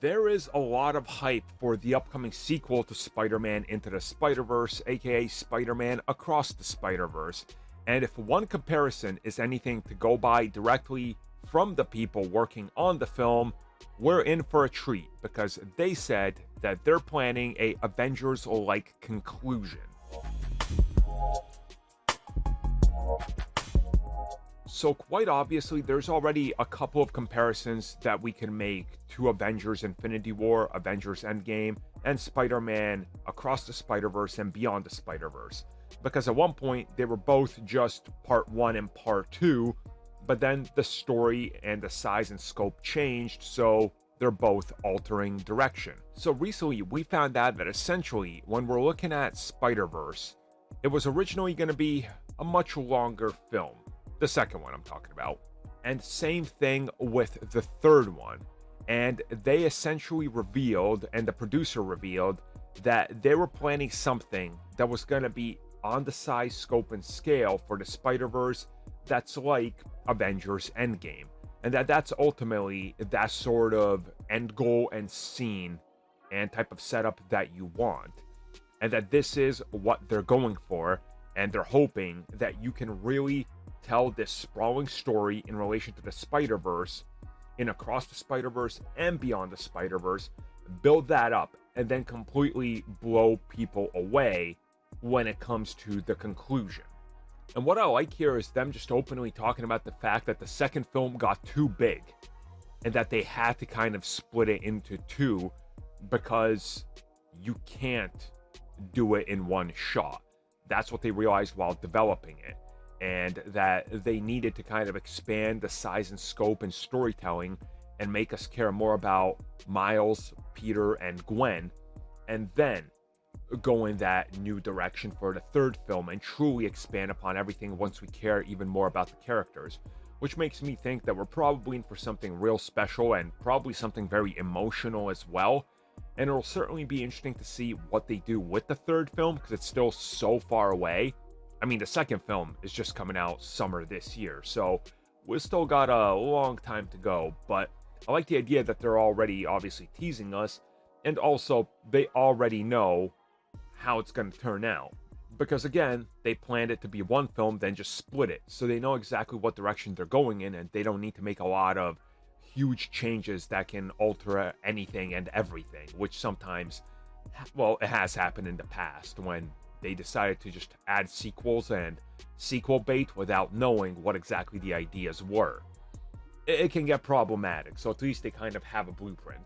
There is a lot of hype for the upcoming sequel to Spider-Man Into the Spider-Verse, aka Spider-Man Across the Spider-Verse. And if one comparison is anything to go by directly from the people working on the film, we're in for a treat because they said that they're planning a Avengers-like conclusion. So quite obviously, there's already a couple of comparisons that we can make to Avengers Infinity War, Avengers Endgame, and Spider-Man Across the Spider-Verse and Beyond the Spider-Verse. Because at one point, they were both just part 1 and part 2, but then the story and the size and scope changed, so they're both altering direction. So recently, we found out that essentially, when we're looking at Spider-Verse, it was originally going to be a much longer film. The second one I'm talking about. And same thing with the third one. And they essentially revealed, and the producer revealed, that they were planning something that was going to be on the size, scope, and scale for the Spider-Verse that's like Avengers Endgame. And that's ultimately that sort of end goal and scene and type of setup that you want. And that this is what they're going for. And they're hoping that you can really tell this sprawling story in relation to the Spider-Verse, in Across the Spider-Verse and Beyond the Spider-Verse, build that up, and then completely blow people away when it comes to the conclusion. And what I like here is them just openly talking about the fact that the second film got too big, and that they had to kind of split it into two, because you can't do it in one shot. That's what they realized while developing it. And that they needed to kind of expand the size and scope and storytelling and make us care more about Miles, Peter, and Gwen, and then go in that new direction for the third film and truly expand upon everything once we care even more about the characters, which makes me think that we're probably in for something real special and probably something very emotional as well. And it'll certainly be interesting to see what they do with the third film because it's still so far away. I mean, the second film is just coming out summer this year, so we've still got a long time to go, but I like the idea that they're already obviously teasing us, and also they already know how it's going to turn out. Because again, they planned it to be one film, then just split it, so they know exactly what direction they're going in, and they don't need to make a lot of huge changes that can alter anything and everything, which sometimes, well, it has happened in the past when they decided to just add sequels and sequel bait without knowing what exactly the ideas were. It can get problematic, so at least they kind of have a blueprint.